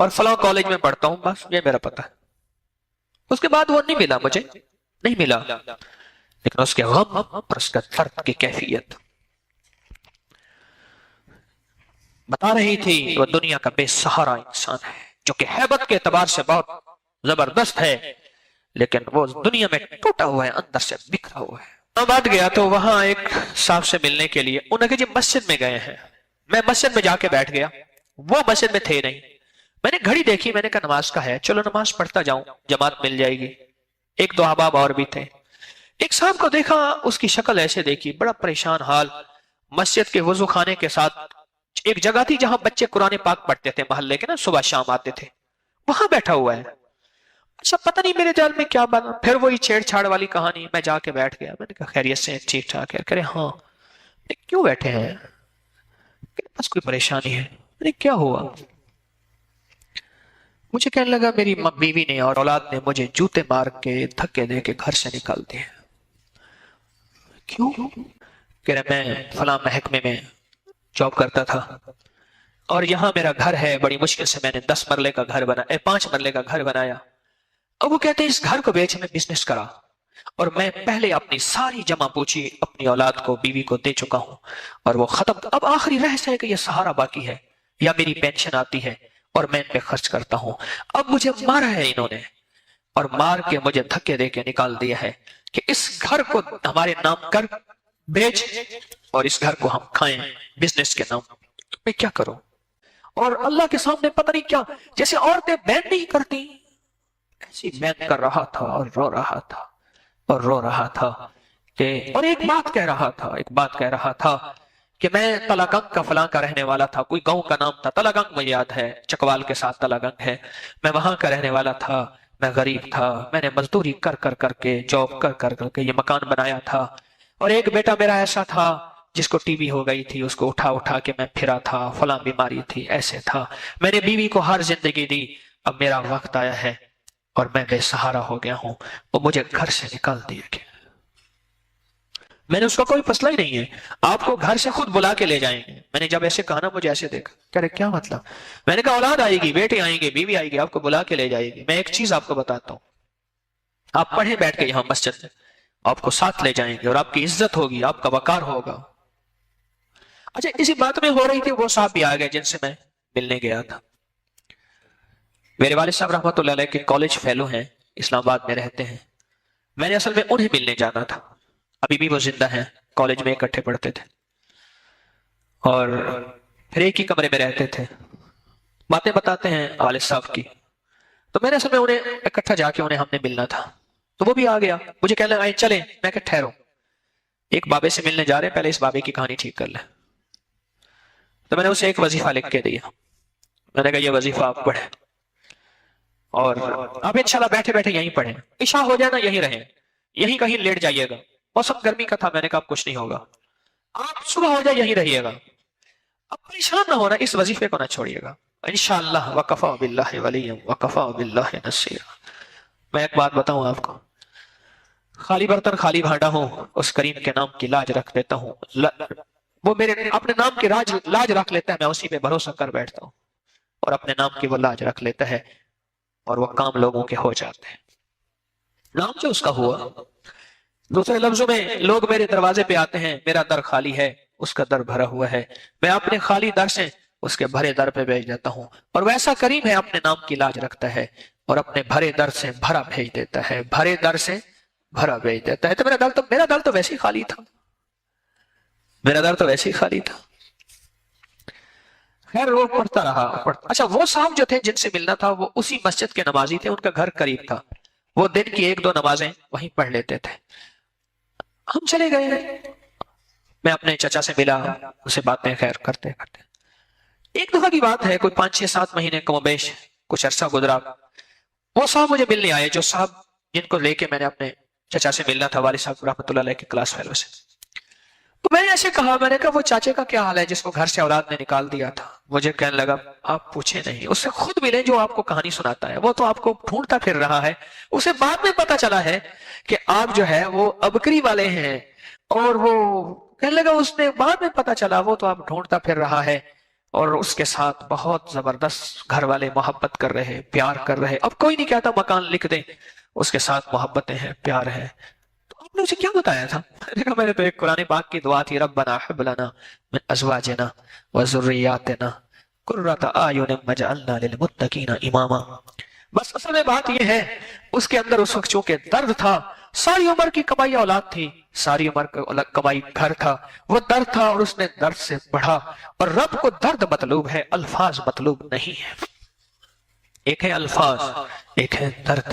اور فلاں کالج میں پڑھتا ہوں، بس یہ میرا پتہ ہے۔ اس کے بعد وہ نہیں ملا، مجھے نہیں ملا، لیکن اس کے غم اور اس کا درد کی کیفیت بتا رہی تھی۔ وہ دنیا کا بے سہارا انسان ہے جو کہ ہیبت کے اعتبار سے بہت زبردست ہے، لیکن وہ دنیا میں ٹوٹا ہوا ہے، اندر سے بکھرا ہوا ہے۔ آباد گیا تو وہاں ایک صاحب سے ملنے کے لیے، انہوں نے کہا جی مسجد میں گئے ہیں۔ میں مسجد میں جا کے بیٹھ گیا، وہ مسجد میں تھے نہیں۔ میں نے گھڑی دیکھی، میں نے کہا نماز کا ہے، چلو نماز پڑھتا جاؤں، جماعت مل جائے گی۔ ایک دو احباب اور بھی تھے۔ ایک صاحب کو دیکھا، اس کی شکل ایسے دیکھی، بڑا پریشان حال، مسجد کے وضو خانے کے ساتھ ایک جگہ تھی جہاں بچے قرآن پاک پڑھتے تھے، محلے کے نا، صبح شام آتے تھے، وہاں بیٹھا ہوا ہے۔ اچھا پتہ نہیں میرے دل میں کیا بنا، پھر وہی چھیڑ چھاڑ والی کہانی، میں جا کے بیٹھ گیا۔ میں نے کہا خیریت سے ٹھیک ٹھاک ہے؟ کہہ رہے ہاں۔ کیوں بیٹھے ہیں؟ بس کوئی پریشانی ہے۔ میں نے کیا ہوا؟ مجھے کہنے لگا میری بیوی نے اور اولاد نے مجھے جوتے مار کے دھکے دے کے گھر سے نکال دیے۔ کیوں؟ کہہ رہے میں فلاں محکمے میں جاب کرتا تھا اور یہاں میرا گھر ہے، بڑی مشکل سے میں نے 10 مرلے کا گھر بنایا، 5 مرلے کا گھر بنایا۔ اب وہ کہتے ہیں اس گھر کو بیچ میں بزنس کرا، اور میں پہلے اپنی ساری جمع پوچھی اپنی اولاد کو، بیوی کو دے چکا ہوں، اور وہ ختم۔ اب آخری رہس ہے کہ یہ سہارا باقی ہے، یا میری پینشن آتی ہے اور میں ان پہ خرچ کرتا ہوں۔ اب مجھے مارا ہے انہوں نے، اور مار کے مجھے دھکے دے کے نکال دیا ہے کہ اس گھر کو ہمارے نام کر، بیچ، اور اس گھر کو ہم کھائیں بزنس کے نام۔ میں کیا کروں؟ اور اللہ کے سامنے پتہ نہیں کیا، جیسے عورتیں بین نہیں کرتی، ایسی بین کر رہا تھا اور رو رہا تھا اور رو رہا تھا کہ، اور ایک بات کہہ رہا تھا کہ میں تلاگنگ کا فلاں کا رہنے والا تھا، کوئی گاؤں کا نام تھا تلاگنگ، مجھے یاد ہے، چکوال کے ساتھ تلاگنگ ہے، میں وہاں کا رہنے والا تھا، میں غریب تھا، میں نے مزدوری کر کے جاب کر کے یہ مکان بنایا تھا، اور ایک بیٹا میرا ایسا تھا جس کو ٹی بی ہو گئی تھی، اس کو اٹھا کے میں پھرا تھا، فلاں بیماری تھی، ایسے تھا، میں نے بیوی کو ہر زندگی دی، اب میرا وقت آیا ہے اور میں بے سہارا ہو گیا ہوں، وہ مجھے گھر سے نکال دیا گیا۔ میں نے اس کا کوئی مسئلہ ہی نہیں ہے، آپ کو گھر سے خود بلا کے لے جائیں گے۔ میں نے جب ایسے کہا نا، مجھے ایسے دیکھا، کہہ رہے کیا مطلب؟ میں نے کہا اولاد آئے گی، بیٹے آئیں گے، بیوی آئے گی، آپ کو بلا کے لے جائے گی۔ میں ایک چیز آپ کو بتاتا ہوں، آپ پڑھیں بیٹھ کے یہاں مسجد میں، آپ کو ساتھ لے جائیں گے اور آپ کی عزت ہوگی، آپ کا وقار ہوگا۔ اچھا اسی بات میں ہو رہی تھی، وہ صاحب بھی آ گئے جن سے میں ملنے گیا تھا۔ میرے والد صاحب رحمۃ اللہ علیہ کے کالج فیلو ہیں، اسلام آباد میں رہتے ہیں۔ میں نے اصل میں انہیں ملنے جانا تھا، ابھی بھی وہ زندہ ہیں، کالج میں اکٹھے پڑھتے تھے اور پھر ایک ہی کمرے میں رہتے تھے، باتیں بتاتے ہیں والد صاحب کی۔ تو میں نے اصل میں انہیں اکٹھا جا کے انہیں ہم نے ملنا تھا، تو وہ بھی آ گیا، مجھے کہنے لگا چلیں، میں کہ ٹھہرو، ایک بابے سے ملنے جا رہے ہیں، پہلے اس بابے کی کہانی ٹھیک کر لیں۔ تو میں نے اسے ایک وظیفہ لکھ کے دیا، میں نے کہا یہ وظیفہ آپ پڑھیں، اور آپ انشاءاللہ بیٹھے بیٹھے یہیں پڑھیں، عشاء ہو جائے نا یہیں رہیں، یہیں کہیں لیٹ جائیے گا، موسم گرمی کا تھا، میں نے کہا کچھ نہیں ہوگا، آپ صبح ہو جائے یہیں رہیے گا، اب پریشان نہ ہونا، اس وظیفے کو نہ چھوڑیے گا، انشاءاللہ وکفا باللہ ولیا وکفا باللہ نصیرا۔ میں ایک بات بتاؤں آپ کو، خالی برتن خالی بھانڈا ہوں، اس کریم کے نام کی لاج رکھ لیتا ہوں، وہ میرے اپنے نام کی لاج رکھ لیتا ہے، میں اسی پہ بھروسہ کر بیٹھتا ہوں، اور اپنے نام کی وہ لاج رکھ لیتا ہے، اور وہ کام لوگوں کے ہو جاتے ہیں، نام جو اس کا ہوا۔ دوسرے لفظوں میں لوگ میرے دروازے پہ آتے ہیں، میرا در خالی ہے، اس کا در بھرا ہوا ہے، میں اپنے خالی در سے اس کے بھرے در پہ بھیج دیتا ہوں، اور ویسا کریم ہے اپنے نام کی لاج رکھتا ہے اور اپنے بھرے در سے بھرا بھیج دیتا ہے، بھرے در سے بھرا بھیج دیتا ہے۔ تو میرا دل تو ویسے ہی خالی تھا، میرا در تو ویسے ہی خالی تھا۔ خیر وہ پڑھتا رہا۔ اچھا وہ صاحب جو تھے جن سے ملنا تھا، وہ اسی مسجد کے نمازی تھے، ان کا گھر قریب تھا، وہ دن کی 1-2 نمازیں وہیں پڑھ لیتے تھے۔ ہم چلے گئے، میں اپنے چچا سے ملا، اسے باتیں خیر کرتے کرتے، ایک دفعہ کی بات ہے، کوئی 5-6-7 مہینے کم و بیش کچھ عرصہ گزرا، وہ صاحب مجھے ملنے آئے، جو صاحب جن کو لے کے میں نے اپنے چچا سے ملنا تھا، والد صاحب رحمۃ اللہ علیہ کے کلاس فیلو سے۔ تو میں نے ایسے کہا، میں نے کہا وہ چاچے کا کیا حال ہے جس کو گھر سے اولاد نے نکال دیا تھا؟ مجھے کہنے لگا آپ پوچھیں نہیں، اس سے خود ملیں جو آپ کو کہانی سناتا ہے، وہ تو آپ کو ڈھونڈتا پھر رہا ہے، اسے بعد میں پتا چلا ہے کہ آپ جو ہے وہ ابکری والے ہیں، اور وہ کہنے لگا اس نے بعد میں پتا چلا وہ تو آپ ڈھونڈتا پھر رہا ہے، اور اس کے ساتھ بہت زبردست گھر والے محبت کر رہے، پیار کر رہے. اب کوئی نہیں کہتا مکان لکھ دیں، اس کے ساتھ محبتیں ہیں، پیار ہے. تو آپ نے اسے کیا بتایا تھا؟ میں نے تو ایک قرآن پاک کی دعا تھی، ربنا حب لنا من ازواجنا وذریاتنا قرۃ اعین واجعلنا للمتقین اماما. بس اصل میں بات یہ ہے، اس کے اندر اس وقت چونکہ درد تھا، ساری عمر کی کمائی اولاد تھی، ساری عمر کی کمائی گھر تھا، وہ درد تھا اور اس نے درد سے پڑھا. اور رب کو درد مطلوب ہے، الفاظ مطلوب نہیں ہے. ایک ہے الفاظ، ایک ہے درد.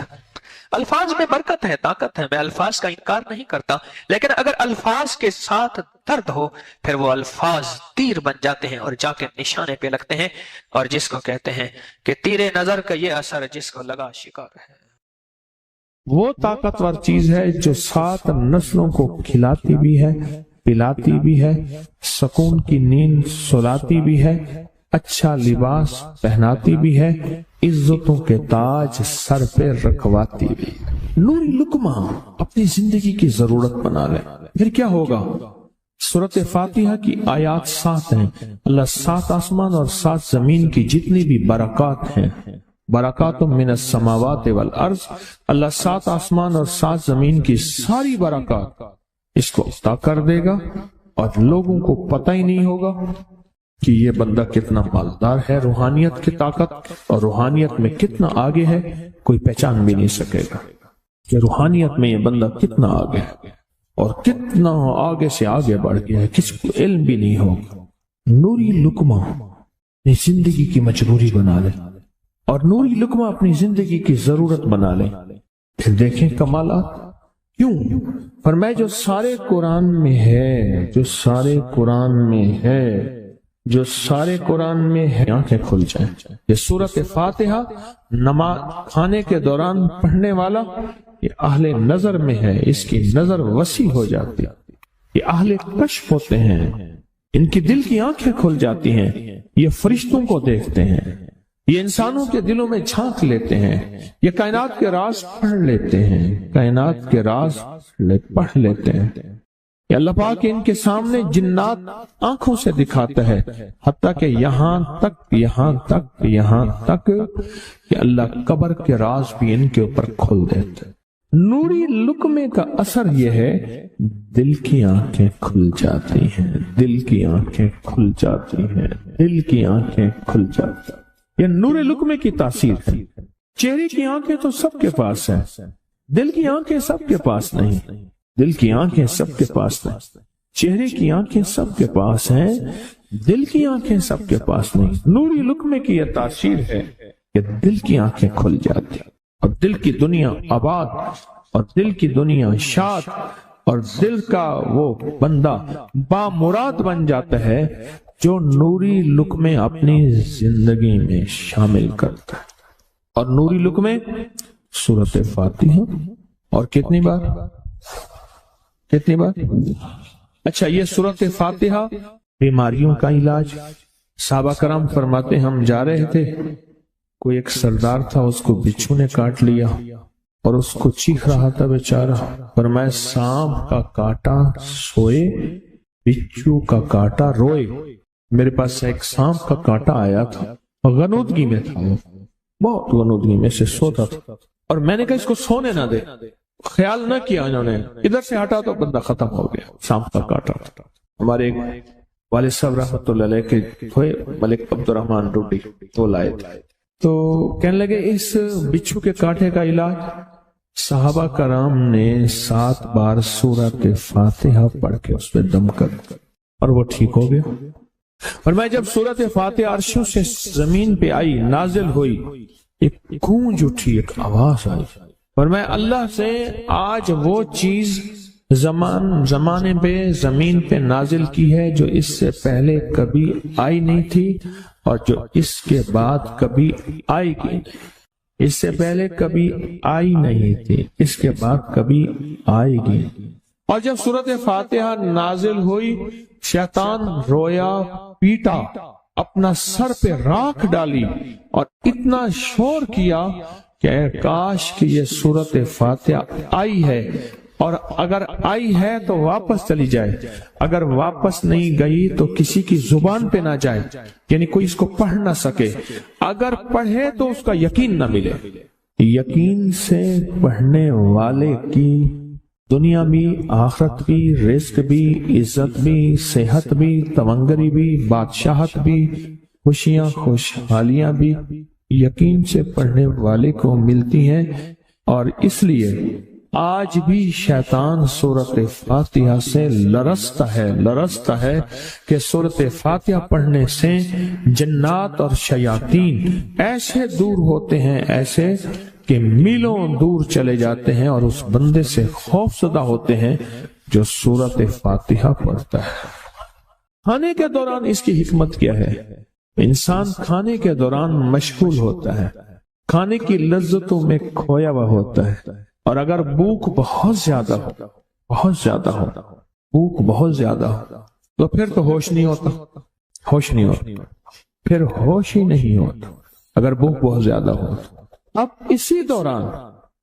الفاظ میں برکت ہے، طاقت ہے، میں الفاظ کا انکار نہیں کرتا، لیکن اگر الفاظ کے ساتھ درد ہو پھر وہ الفاظ تیر بن جاتے ہیں اور جا کے نشانے پہ لگتے ہیں، اور جس کو کہتے ہیں کہ تیر نظر کا یہ اثر جس کو لگا شکار ہے. وہ طاقتور چیز ہے جو 7 نسلوں کو کھلاتی بھی ہے، پلاتی بھی ہے، سکون کی نیند سلاتی بھی ہے، اچھا لباس پہناتی بھی ہے، عزتوں کے تاج سر پہ رکھواتی بھی. نوری لقمہ اپنی زندگی کی ضرورت بنا لیں، پھر کیا ہوگا؟ سورۃ فاتحہ کی آیات 7 ہیں. اللہ 7 آسمان اور 7 زمین کی جتنی بھی برکات ہیں، برکات من السماوات والارض، اللہ 7 آسمان اور 7 زمین کی ساری برکات اس کو عطا کر دے گا، اور لوگوں کو پتہ ہی نہیں ہوگا کہ یہ بندہ کتنا مالدار ہے. روحانیت کی طاقت اور روحانیت میں کتنا آگے ہے کوئی پہچان بھی نہیں سکے گا کہ روحانیت میں یہ بندہ کتنا آگے ہے اور کتنا آگے سے آگے بڑھ گیا ہے، کسی کو علم بھی نہیں ہوگا. نوری لقمہ اپنی زندگی کی مجبوری بنا لے اور نوری لقمہ اپنی زندگی کی ضرورت بنا لے، پھر دیکھیں کمالات. کیوں؟ فرمائے جو سارے قرآن میں ہے، جو سارے قرآن میں ہے، جو سارے قرآن میں ہے، آنکھیں کھل جائیں. یہ سورۃ فاتحہ نماز کھانے کے دوران پڑھنے والا یہ اہل نظر میں ہے، اس کی نظر وسیع ہو جاتی. یہ اہل کشف ہوتے ہیں، ان کی دل کی آنکھیں کھل جاتی ہیں، یہ فرشتوں کو دیکھتے ہیں، یہ انسانوں کے دلوں میں جھانک لیتے ہیں، یہ کائنات کے راز پڑھ لیتے ہیں، کائنات کے راز پڑھ لیتے ہیں. یہ اللہ پاک ان کے سامنے جنات آنکھوں سے دکھاتا ہے، حتیٰ کہ یہاں تک کہ اللہ قبر کے راز بھی ان کے اوپر کھول دیتا ہے. نوری لقمے کا اثر یہ ہے، دل کی آنکھیں کھل جاتی ہیں، دل کی آنکھیں کھل جاتی ہیں، دل کی آنکھیں کھل جاتی ہیں. یہ نور لقمے کی تاثیر ہے. چہرے کی آنکھیں تو سب کے پاس ہیں، دل کی آنکھیں سب کے پاس نہیں. دل کی آنکھیں سب کے پاس نہیں، چہرے کی آنکھیں سب کے پاس ہیں، دل کی آنکھیں سب کے پاس نہیں. نوری لقمے کی یہ تاثیر ہے کہ دل کی آنکھیں کھل جاتی اور دل کی دنیا آباد اور دل کی دنیا شاد اور دل کا وہ بندہ بامراد بن جاتا ہے جو نوری لقمے اپنی زندگی میں شامل کرتا ہے. اور نوری لقمے سورۃ فاتحہ اور کتنی بار؟ اچھا، یہ سورۃ فاتحہ بیماریوں کا علاج. صحابہ کرام فرماتے ہم جا رہے تھے، کوئی ایک سردار تھا، اس کو بچھو نے کاٹ لیا اور اس کو چیخ رہا تھا بیچارہ. فرمایا سانپ کا کاٹا سوئے، بچھو کا کاٹا روئے. میرے پاس ایک سانپ کا کاٹا آیا تھا، غنودگی میں تھا، وہ بہت غنودگی میں سے سوتا تھا، اور میں نے کہا اس کو سونے نہ دے. خیال نہ کیا انہوں نے، ادھر سے ہٹا تو بندہ ختم ہو گیا، سانپ کا کاٹا. ہمارے ایک والد صاحب رحمۃ اللہ علیہ کے تھے ملک عبد الرحمن ڈوڈی، وہ لائے تھے، تو کہنے لگے اس بچھو کے کاٹے کا علاج صحابہ کرام نے 7 بار سورۃ فاتحہ پڑھ کے اس پہ دم کر اور وہ ٹھیک ہو گیا. اور میں جب سورۃ فاتحہ عرشوں سے زمین پہ آئی، نازل ہوئی، ایک گونج اٹھی، ایک آواز آئی، اور میں اللہ سے آج وہ چیز زمانے پہ زمین پہ نازل کی ہے جو اس سے پہلے کبھی آئی نہیں تھی اور جو اس کے بعد کبھی آئے گی نہیں. اس سے پہلے کبھی آئی نہیں تھی، اس کے بعد کبھی آئے گی. اور جب سورۃ فاتحہ نازل ہوئی، شیطان رویا، پیٹا، اپنا سر پہ راکھ ڈالی اور اتنا شور کیا کہ کاش کہ یہ سورۃ فاتحہ آئی ہے اور اگر آئی ہے تو واپس چلی جائے، اگر واپس نہیں گئی تو کسی کی زبان پہ نہ جائے، یعنی کوئی اس کو پڑھ نہ سکے، اگر پڑھے تو اس کا یقین نہ ملے۔ یقین سے پڑھنے والے کی دنیا بھی، آخرت بھی، رزق بھی، عزت بھی، صحت بھی، تونگری بھی، بادشاہت بھی، خوشیاں خوشحالیاں بھی یقین سے پڑھنے والے کو ملتی ہیں۔ اور اس لیے آج بھی شیطان سورۃ فاتحہ سے لرزتا ہے کہ سورۃ فاتحہ پڑھنے سے جنات اور شیاطین ایسے دور ہوتے ہیں، ایسے کہ میلوں دور چلے جاتے ہیں، اور اس بندے سے خوف زدہ ہوتے ہیں جو سورۃ فاتحہ پڑھتا ہے۔ کھانے کے دوران اس کی حکمت کیا ہے؟ انسان کھانے کے دوران مشغول ہوتا ہے، کھانے کی لذتوں میں کھویا ہوا ہوتا ہے، اور اگر بھوک بہت زیادہ ہو بھوک بہت زیادہ ہو تو پھر تو ہوش نہیں ہوتا، پھر ہوش ہی نہیں ہوتا اگر بھوک بہت زیادہ ہو۔ اب اسی دوران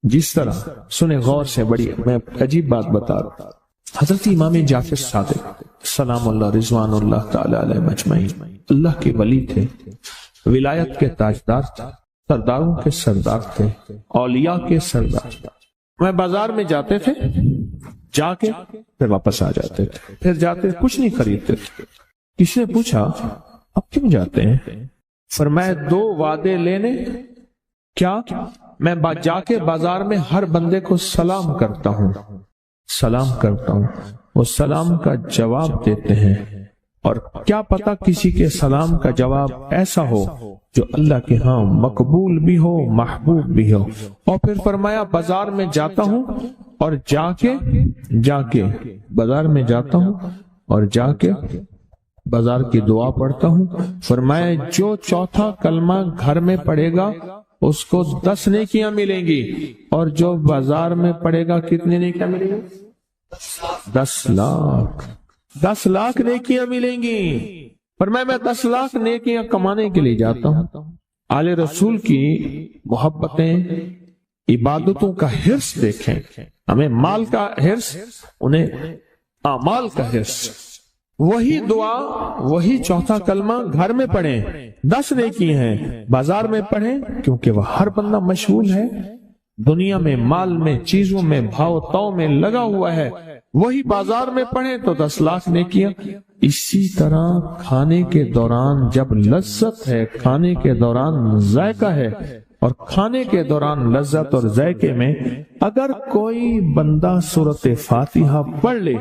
جس طرح سنے غور سے، بڑی میں عجیب بات بتا رہا ہوں، حضرت امام جعفر صادق سلام اللہ رضوان اللہ تعالی علیہ مجمعین اللہ کے ولی تھے، ولایت کے تاجدار تھے، سرداروں کے سردار تھے، اولیاء کے سردار تھے۔ میں بازار میں جاتے تھے، جا کے پھر واپس آ جاتے تھے، پھر جاتے کچھ نہیں خریدتے تھے۔ کسی نے پوچھا اب کیوں جاتے ہیں؟ فرمایا 2 وعدے لینے، کیا میں جا کے بازار میں ہر بندے کو سلام کرتا ہوں، وہ سلام کا جواب دیتے ہیں، اور کیا پتا کسی کے سلام کا جواب ایسا ہو جو اللہ کے ہاں مقبول بھی ہو، محبوب بھی ہو۔ اور پھر فرمایا بازار میں جاتا ہوں اور جا کے بازار میں جاتا ہوں اور جا کے بازار کی دعا پڑھتا ہوں۔ فرمایا جو چوتھا کلمہ گھر میں پڑھے گا اس کو 10 نیکیاں ملیں گی، اور جو بازار میں پڑھے گا کتنے نیکیاں ملیں گی؟ 10 لاکھ نیکیاں ملیں گی۔ فرمایا میں 10 لاکھ نیکیاں کمانے کے لیے جاتا ہوں۔ آل رسول کی محبتیں، عبادتوں کا حرص دیکھیں، ہمیں مال کا حرص، انہیں اعمال کا حرص۔ وہی دعا، وہی چوتھا کلمہ گھر میں پڑھیں، 10 نیکی ہیں، بازار میں پڑھیں کیونکہ وہ ہر بندہ مشغول ہے، دنیا میں، مال میں، چیزوں میں، بھاؤ تاؤ میں لگا ہوا ہے، وہی بازار میں پڑھیں تو 10 لاکھ نیکیاں۔ اسی طرح کھانے کے دوران جب لذت ہے، کھانے کے دوران ذائقہ ہے، اور کھانے کے دوران لذت اور ذائقے میں اگر کوئی بندہ سورۃ فاتحہ پڑھ لے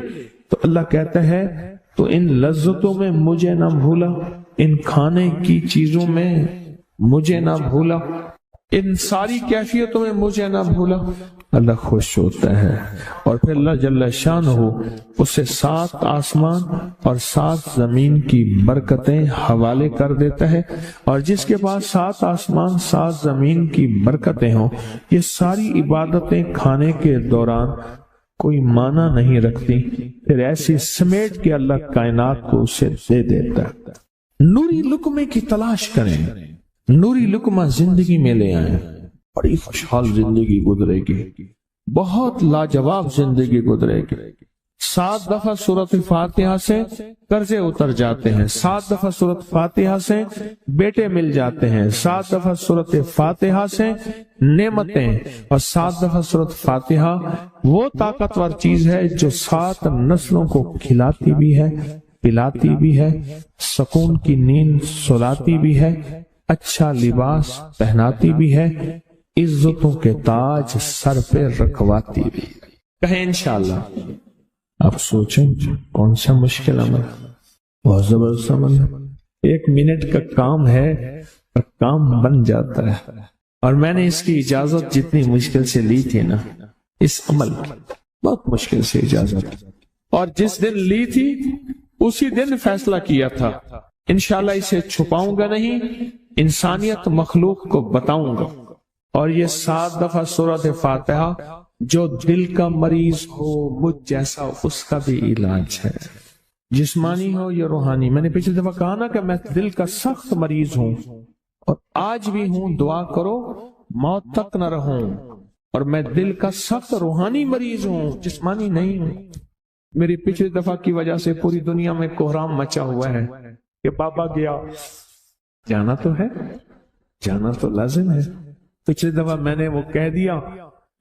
تو اللہ کہتا ہے تو ان لذتوں میں مجھے نہ بھولا، ان کھانے کی چیزوں میں مجھے نہ بھولا، ان ساری کیفیتوں میں مجھے نہ بھولا۔ اللہ خوش ہوتا ہے، اور پھر اللہ جل شانہ اسے 7 آسمان اور 7 زمین کی برکتیں حوالے کر دیتا ہے، اور جس کے پاس 7 آسمان 7 زمین کی برکتیں ہوں، یہ ساری عبادتیں کھانے کے دوران کوئی معنی نہیں رکھتی، پھر ایسی سمیٹ کے اللہ کائنات کو اسے دے دیتا ہے۔ نوری لقمے کی تلاش کریں، نوری لقمہ زندگی میں لے آئیں، بڑی خوشحال زندگی گزرے گی، بہت لاجواب زندگی گزرے گی۔ 7 دفعہ سورۃ فاتحہ سے قرضے اتر جاتے ہیں، 7 دفعہ سورۃ فاتحہ سے بیٹے مل جاتے ہیں، 7 دفعہ سورۃ فاتحہ سے نعمتیں، اور 7 دفعہ سورۃ فاتحہ وہ طاقتور چیز ہے جو 7 نسلوں کو کھلاتی بھی ہے، پلاتی بھی ہے، سکون کی نیند سلاتی بھی ہے، اچھا لباس پہناتی بھی ہے، عزتوں کے تاج سر پہ رکھواتی بھی۔ کہیں انشاءاللہ۔ آپ سوچیں کون سا مشکل عمل، بہت زبردست عمل ہے، 1 منٹ کا کام ہے اور کام بن جاتا ہے۔ اور میں نے اس کی اجازت جتنی مشکل سے لی تھی نا، اس عمل کی بہت مشکل سے اجازت، اور جس دن لی تھی اسی دن فیصلہ کیا تھا انشاءاللہ اسے چھپاؤں گا نہیں، انسانیت مخلوق کو بتاؤں گا۔ اور یہ 7 دفعہ سورۃ فاتحہ جو دل کا مریض ہو، مجھ جیسا، اس کا بھی علاج ہے، جسمانی ہو یا روحانی۔ میں نے پچھلی دفعہ کہا نا کہ میں دل کا سخت مریض ہوں اور آج بھی ہوں، دعا کرو موت تک نہ رہوں، اور میں دل کا سخت روحانی مریض ہوں، جسمانی نہیں ہوں۔ میری پچھلی دفعہ کی وجہ سے پوری دنیا میں کوہرام مچا ہوا ہے کہ بابا گیا، جانا تو ہے، جانا تو لازم ہے۔ پچھلی دفعہ میں نے وہ کہہ دیا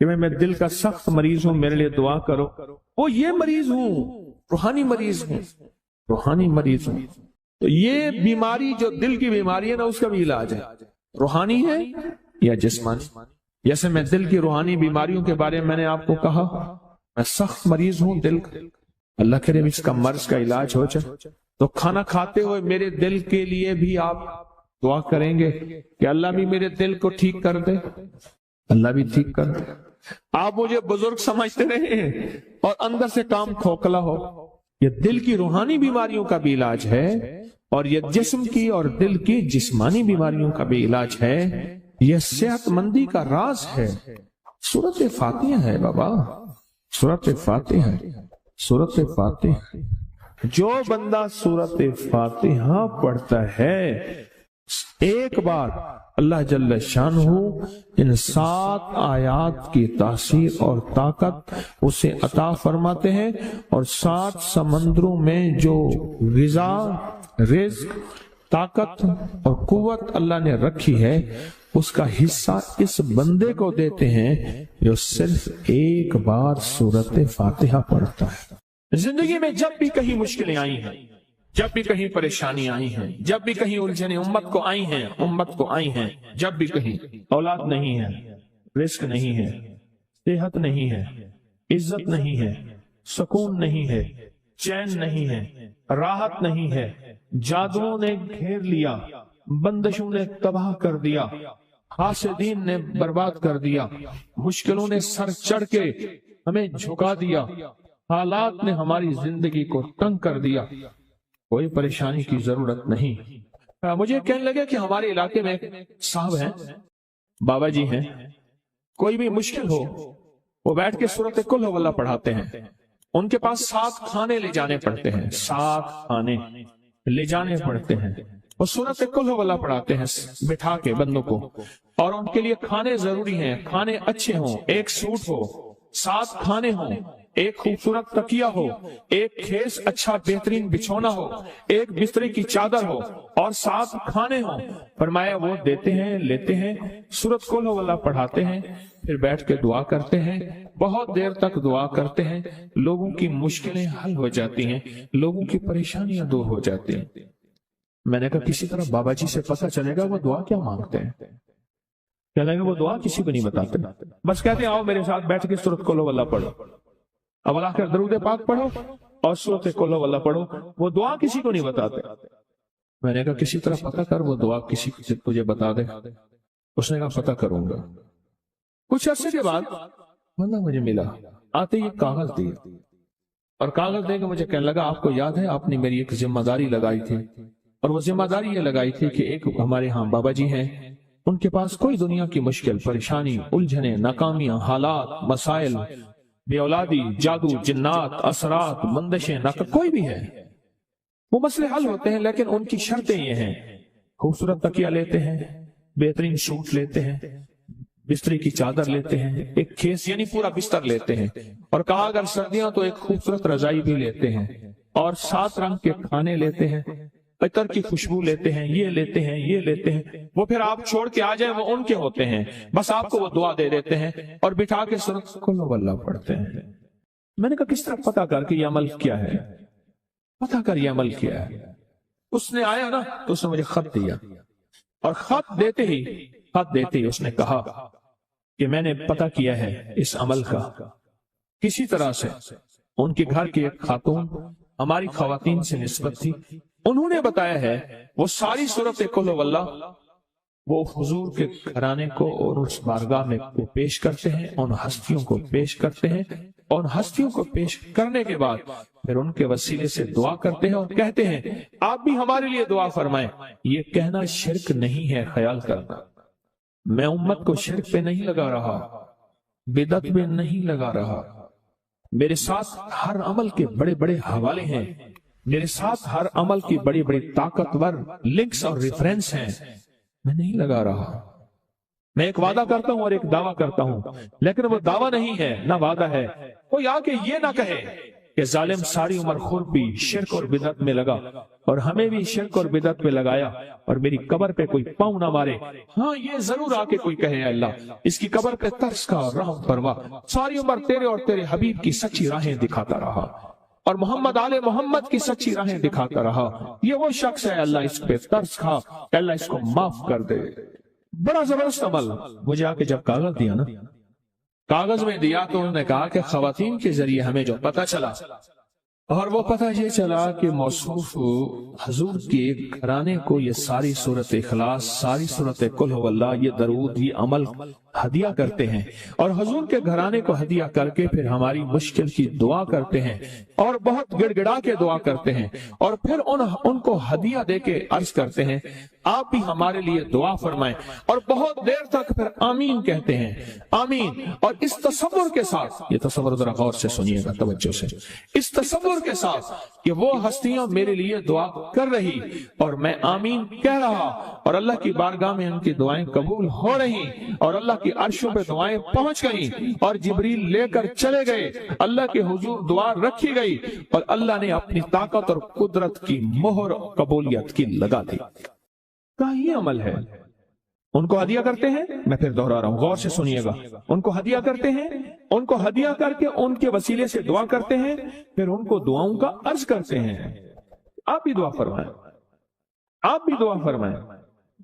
کہ میں دل کا سخت مریض ہوں، میرے لیے دعا کرو۔ وہ یہ مریض ہوں، روحانی مریض ہوں، روحانی مریض ہوں۔ تو یہ بیماری جو دل کی بیماری ہے نا، اس کا بھی علاج ہے، روحانی ہے یا جسمانی۔ جیسے میں دل کی روحانی بیماریوں کے بارے میں نے آپ کو کہا، میں سخت مریض ہوں دل کا، اللہ کرے اس کا مرض کا علاج ہو جائے۔ تو کھانا کھاتے ہوئے میرے دل کے لیے بھی آپ دعا کریں گے کہ اللہ بھی میرے دل کو ٹھیک کر دے، اللہ بھی ٹھیک کر دے۔ آپ مجھے بزرگ سمجھتے رہے اور اندر سے کام کھوکھلا ہو۔ یہ دل کی روحانی بیماریوں کا بھی علاج ہے، اور یہ جسم کی اور دل کی جسمانی بیماریوں کا بھی علاج ہے۔ یہ صحت مندی کا راز ہے۔ سورۃ فاتحہ ہے بابا، سورۃ فاتحہ، سورۃ فاتحہ۔ جو بندہ سورۃ فاتحہ پڑھتا ہے، ایک بار اللہ جل شانہ ان 7 آیات کی تاثیر اور طاقت اسے عطا فرماتے ہیں، اور 7 سمندروں میں جو غذا، رزق، طاقت اور قوت اللہ نے رکھی ہے، اس کا حصہ اس بندے کو دیتے ہیں جو صرف ایک بار سورۃ فاتحہ پڑھتا ہے۔ زندگی میں جب بھی کہیں مشکلیں آئی ہیں، جب بھی کہیں پریشانی آئی ہیں، جب بھی کہیں الجھنیں امت کو آئی ہیں، امت کو آئی ہیں، جب بھی کہیں اولاد نہیں ہے، رزق نہیں ہے، صحت نہیں ہے، عزت نہیں ہے، سکون نہیں ہے، چین نہیں ہے، راحت نہیں ہے، جادوؤں نے گھیر لیا، بندشوں نے تباہ کر دیا، حاسدین نے برباد کر دیا، مشکلوں نے سر چڑھ کے ہمیں جھکا دیا، حالات نے ہماری زندگی کو تنگ کر دیا۔ کوئی پریشانی کی ضرورت نہیں۔ مجھے کہنے لگے کہ ہمارے علاقے میں صاحب ہیں، بابا جی ہیں، کوئی بھی مشکل ہو وہ بیٹھ کے سورۃ قل ہو اللہ پڑھاتے ہیں۔ ان کے پاس 7 کھانے لے جانے پڑتے ہیں، 7 کھانے لے جانے پڑتے ہیں، وہ سورۃ قل ہو اللہ پڑھاتے ہیں بٹھا کے بندوں کو، اور ان کے لیے کھانے ضروری ہیں، کھانے اچھے ہوں، ایک سوٹ ہو، 7 کھانے ہوں، ایک خوبصورت تکیہ ہو، ایک کھیس اچھا بہترین بچھونا ہو، ایک بسترے کی چادر ہو، اور 7 کھانے ہوں۔ فرمایا وہ دیتے ہیں، لیتے ہیں، سورۃ قل ہو اللہ پڑھاتے ہیں، پھر بیٹھ کے دعا کرتے ہیں، بہت دیر تک دعا کرتے ہیں، لوگوں کی مشکلیں حل ہو جاتی ہیں، لوگوں کی پریشانیاں دور ہو جاتی ہیں۔ میں نے کہا کسی طرح بابا جی سے پتہ چلے گا وہ دعا کیا مانگتے ہیں؟ کہنے لگے وہ دعا کسی کو نہیں بتاتے، بس کہتے ہیں آؤ میرے ساتھ بیٹھ کے سورۃ قل ہو اللہ پڑھو، اب اللہ کر درود پاک پڑھو اور سورۃ قل ہو اللہ پڑھو۔ وہ دعا کسی کو نہیں بتاتے۔ میں نے کہا کسی طرح پتہ کر وہ دعا کسی کو تجھے بتا دے۔ اس نے کہا پتہ کروں گا۔ کچھ عرصے کے بعد بندہ مجھے ملا، آتے ہی کاغذ دیے، اور کاغذ دے کے مجھے کہنے لگا آپ کو یاد ہے آپ نے میری ایک ذمہ داری لگائی تھی، اور وہ ذمہ داری یہ لگائی تھی کہ ایک ہمارے ہاں بابا جی ہیں، ان کے پاس کوئی دنیا کی مشکل، پریشانی، الجھنیں، ناکامیاں، حالات، مسائل، بے اولادی، جادو، جنات، اثرات، بندشیں، کوئی بھی ہے، وہ مسئلے حل ہوتے ہیں، لیکن ان کی شرطیں یہ ہیں، خوبصورت تکیہ لیتے ہیں، بہترین سوٹ لیتے ہیں، بستری کی چادر لیتے ہیں، ایک کھیس یعنی پورا بستر لیتے ہیں، اور کہا اگر سردیاں تو ایک خوبصورت رضائی بھی لیتے ہیں، اور 7 رنگ کے کھانے لیتے ہیں، عطر کی خوشبو لیتے ہیں، یہ لیتے ہیں، یہ لیتے ہیں۔ وہ پھر آپ چھوڑ کے آ جائیں وہ ان کے ہوتے ہیں، بس آپ کو وہ دعا دے دیتے ہیں اور بٹھا کے سورۃ قل ہو اللہ پڑھتے ہیں۔ میں نے کہا کس طرح پتہ کر کے یہ عمل کیا ہے؟ پتہ کر یہ عمل کیا ہے؟ اس نے آیا نا تو اس نے مجھے خط دیا، اور خط دیتے ہی اس نے کہا کہ میں نے پتہ کیا ہے اس عمل کا، کسی طرح سے ان کے گھر کی ایک خاتون ہماری خواتین سے نسبت تھی، انہوں نے بتایا ہے وہ ساری سورۃ قل ہو اللہ وہ حضور کے گھرانے کو اور اس بارگاہ میں کو پیش کرتے ہیں، ان ہستیوں کو پیش کرتے ہیں، اور ہستیوں کو پیش کرنے کے بعد پھر ان کے وسیلے سے دعا کرتے ہیں اور کہتے ہیں آپ بھی ہمارے لیے دعا فرمائیں۔ یہ کہنا شرک نہیں ہے، خیال کرنا، میں امت کو شرک پہ نہیں لگا رہا، بدعت پہ نہیں لگا رہا، میرے ساتھ ہر عمل کے بڑے بڑے حوالے ہیں، میرے ساتھ ہر عمل کی بڑی بڑی طاقتور لنکس اور ریفرنس ہیں، میں نہیں لگا رہا، میں ایک وعدہ کرتا ہوں اور ایک دعویٰ کرتا ہوں، لیکن وہ دعویٰ نہیں ہے نہ وعدہ ہے۔ کوئی آ کے یہ نہ کہے کہ ظالم ساری عمر خود بھی شرک اور بدعت میں لگا اور ہمیں بھی شرک اور بدعت میں لگایا اور میری قبر پہ کوئی پاؤں نہ مارے۔ ہاں یہ ضرور آ کے کوئی کہے اللہ اس کی قبر پہ ترس کا رحم فرما، ساری عمر تیرے اور تیرے حبیب کی سچی راہیں دکھاتا رہا اور محمد آل محمد کی سچی راہیں دکھاتا رہا۔ یہ وہ شخص ہے، اللہ اس پہ ترس کھا، اللہ اس کو معاف کر دے۔ بڑا زبردست عمل۔ مجھے آ کے جب کاغذ دیا نا، کاغذ میں دیا تو انہوں نے کہا کہ خواتین کے ذریعے ہمیں جو پتہ چلا، اور وہ پتہ یہ چلا کہ موصوف حضور کے گھرانے کو یہ ساری سورت اخلاص، ساری سورت قل هو اللہ، یہ درود، یہ عمل ہدیہ کرتے ہیں اور حضور کے گھرانے کو ہدیہ کر کے پھر ہماری مشکل کی دعا کرتے ہیں اور بہت گڑ گڑا کے دعا کرتے ہیں اور پھر ان کو ہدیہ دے کے عرض کرتے ہیں آپ بھی ہمارے لیے دعا فرمائیں، اور بہت دیر تک پھر آمین کہتے ہیں، آمین۔ اور اس تصور کے ساتھ، یہ تصور ذرا غور سے سنیے گا توجہ سے، اس تصور کے ساتھ کہ وہ ہستیاں میرے لیے دعا کر رہی اور میں آمین کہہ رہا اور اللہ کی بارگاہ میں ان کی دعائیں قبول ہو رہی اور اللہ کی عرشوں پہ دعائیں پہنچ گئیں اور جبریل لے کر چلے گئے، اللہ کے حضور دعا رکھی گئی اور اللہ نے اپنی طاقت اور قدرت کی مہر قبولیت کی لگا دی۔ کہا یہ عمل ہے۔ ان کو ہدیہ کرتے ہیں، میں پھر دہرا رہا ہوں، غور سے سنیے گا، ان کو ہدیہ کرتے ہیں، ان کو ہدیہ کر کے ان کے وسیلے سے دعا کرتے ہیں، پھر ان کو دعاؤں کا عرض کرتے ہیں آپ بھی دعا فرمائیں، آپ بھی دعا فرمائیں،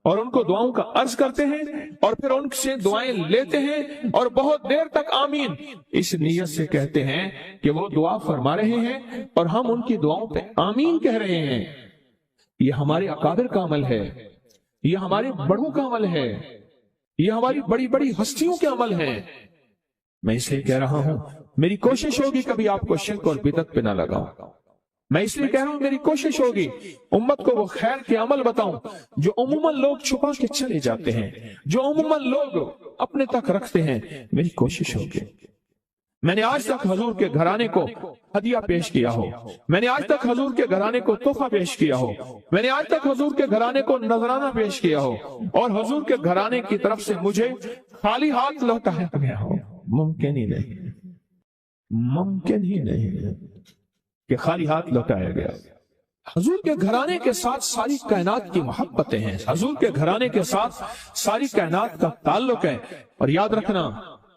اور ان کو دعاؤں کا عرض کرتے ہیں اور پھر ان سے دعائیں لیتے ہیں اور بہت دیر تک آمین اس نیت سے کہتے ہیں کہ وہ دعا فرما رہے ہیں اور ہم ان کی دعاؤں پہ آمین کہہ رہے ہیں۔ یہ ہمارے اکابر کا عمل ہے، یہ ہمارے بڑوں کا عمل ہے، یہ ہماری بڑی بڑی ہستیوں کے عمل ہیں۔ میں اس لیے کہہ رہا ہوں میری کوشش ہوگی کبھی آپ کو شرک اور بدعت پہ نہ لگاؤں، میں اس لیے کہہ رہا ہوں میری کوشش ہوگی امت کو وہ خیر کے عمل بتاؤں جو عموماً لوگ چھپا کے چلے جاتے ہیں، جو عموماً لوگ اپنے تک رکھتے ہیں۔ میری کوشش ہوگی میں نے آج تک حضور کے گھرانے کو ہدیہ پیش کیا ہو، میں نے آج تک حضور کے گھرانے کو تحفہ پیش کیا ہو، میں نے آج تک حضور کے گھرانے کو نذرانہ پیش کیا ہو اور حضور کے گھرانے کی طرف سے مجھے خالی ہاتھ لوٹایا گیا ہو۔ ممکن ہی نہیں، ممکن ہی نہیں کہ خالی ہاتھ لوٹایا گیا۔ حضور کے گھرانے کے ساتھ ساری کائنات کی محبتیں ہیں، حضور کے گھرانے کے ساتھ ساری کائنات کا تعلق ہے۔ اور یاد رکھنا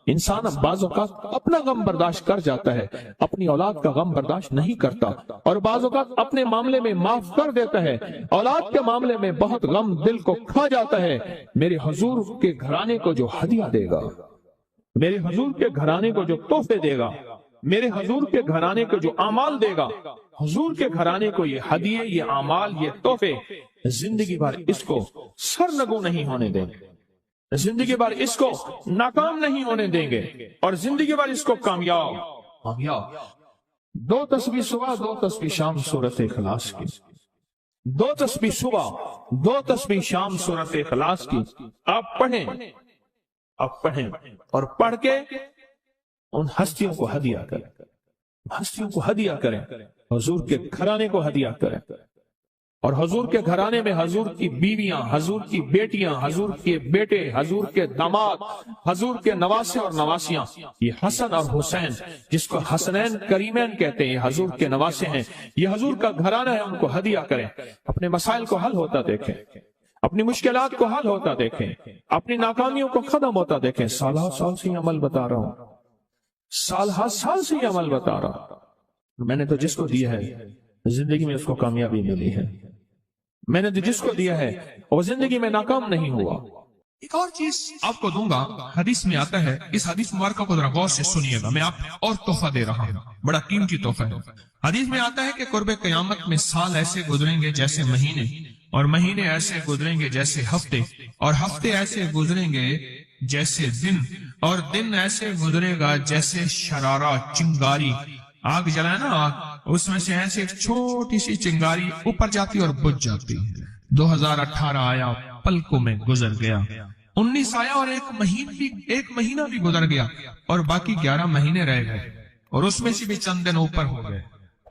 انسان بعض اوقات اپنا غم برداشت کر جاتا ہے، اپنی اولاد کا غم برداشت نہیں کرتا، اور بعض اوقات اپنے معاملے میں معاف کر دیتا ہے، اولاد کے معاملے میں بہت غم دل کو کھا جاتا ہے۔ میرے حضور کے گھرانے کو جو ہدیہ دے گا، میرے حضور کے گھرانے کو جو تحفے دے گا، میرے حضور کے گھرانے کو جو اعمال دے گا، حضور کے گھرانے کو یہ ہدیے، یہ اعمال، یہ تحفے زندگی بھر اس کو سرنگو نہیں ہونے دیں گے، زندگی بھر اس کو ناکام نہیں ہونے دیں گے، اور زندگی بھر اس کو کامیاب۔ 2 تسبیح صبح 2 تسبیح شام سورت اخلاص کی، 2 تسبیح صبح 2 تسبیح شام سورت اخلاص کی آپ پڑھیں، آپ پڑھیں اور پڑھ کے ان ہستیوں کو ہدیہ کریں، ہستیوں کو ہدیہ کریں، حضور کے گھرانے کو ہدیہ کریں، اور حضور کے گھرانے میں حضور کی بیویاں، حضور کی بیٹیاں، حضور کے بیٹے، حضور کے داماد، حضور کے نواسے اور نواسیاں، یہ حسن اور حسین جس کو حسنین کریمین کہتے ہیں، حضور کے نواسے ہیں، یہ حضور کا گھرانہ ہے، ان کو ہدیہ کریں، اپنے مسائل کو حل ہوتا دیکھیں، اپنی مشکلات کو حل ہوتا دیکھیں، اپنی ناکامیوں کو ختم ہوتا دیکھیں۔ سالہ سال سے یہ عمل بتا رہا ہوں، سال ہر سال سے یہ عمل بتا رہا ہوں۔ میں نے تو جس کو دیا ہے زندگی میں اس کو کامیابی ملی ہے، میں نے جس کو دیا ہے وہ زندگی میں ناکام نہیں ہوا۔ ایک اور چیز آپ کو دوں گا، حدیث میں آتا ہے، اس حدیث مبارکہ کو ذرا غور سے سنیے گا، میں آپ اور تحفہ دے رہا ہوں، بڑا قیمتی تحفہ ہے۔ حدیث میں آتا ہے کہ قرب قیامت میں سال ایسے گزریں گے جیسے مہینے، اور مہینے ایسے گزریں گے جیسے ہفتے، اور ہفتے ایسے گزریں گے جیسے دن، اور دن ایسے گزرے گا جیسے شرارہ، چنگاری، آگ جلائے نا آگ، اس میں سے ایسے ایک چھوٹی سی چنگاری اوپر جاتی اور بجھ جاتی۔ 2018 آیا، پلکوں میں گزر گیا، 19 آیا اور ایک مہینہ بھی گزر گیا، اور باقی 11 مہینے رہ گئے، اور اس میں سے بھی چند دن اوپر ہو گئے۔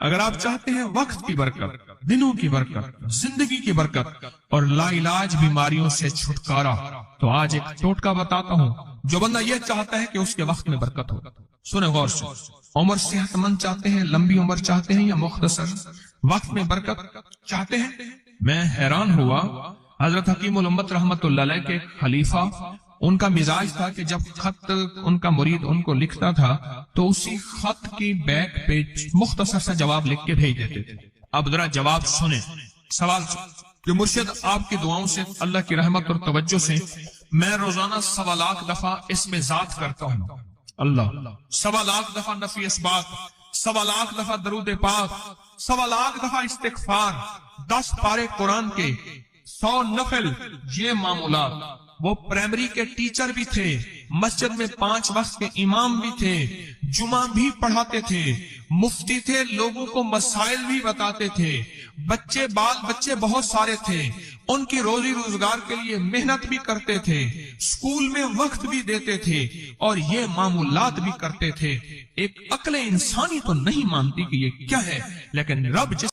اگر آپ چاہتے ہیں وقت کی برکت، دنوں کی برکت، زندگی کی برکت اور لا علاج بیماریوں سے چھٹکارا۔ تو آج ایک ٹوٹکا بتاتا ہوں، جو بندہ یہ چاہتا ہے کہ اس کے وقت میں برکت ہو، سنیں غور سے۔ عمر صحت مند چاہتے ہیں، لمبی عمر چاہتے ہیں یا مختصر وقت میں برکت چاہتے ہیں؟ میں حیران ہوا، حضرت حکیم الامت رحمت اللہ علیہ کے خلیفہ، ان کا مزاج تھا کہ جب خط ان کا مرید ان کو لکھتا تھا تو اسی خط کی بیک پہ مختصر سا جواب لکھ کے بھیج دیتے تھے۔ اب ذرا جواب سنیں، سوال کہ مرشد آپ کی دعاؤں سے، اللہ کی رحمت اور توجہ سے میں روزانہ 1.25 لاکھ دفعہ اس میں ذات کرتا ہوں، اللہ 1.25 لاکھ دفعہ نفی اثبات، 1.25 لاکھ دفعہ درود پاک، 1.25 لاکھ دفعہ استغفار، 10 پارے قرآن کے، 100 نفل، یہ معمولات۔ وہ پرائمری کے ٹیچر بھی تھے، مسجد میں 5 وقت کے امام بھی تھے، جمعہ بھی پڑھاتے تھے، مفتی تھے، لوگوں کو مسائل بھی بتاتے تھے، بال بچے بہت سارے تھے، ان کی روزی روزگار کے لیے محنت بھی کرتے تھے، اسکول میں وقت بھی دیتے تھے اور یہ معمولات بھی کرتے تھے۔ ایک عقل انسانی تو نہیں مانتی کہ یہ کیا ہے، لیکن رب جس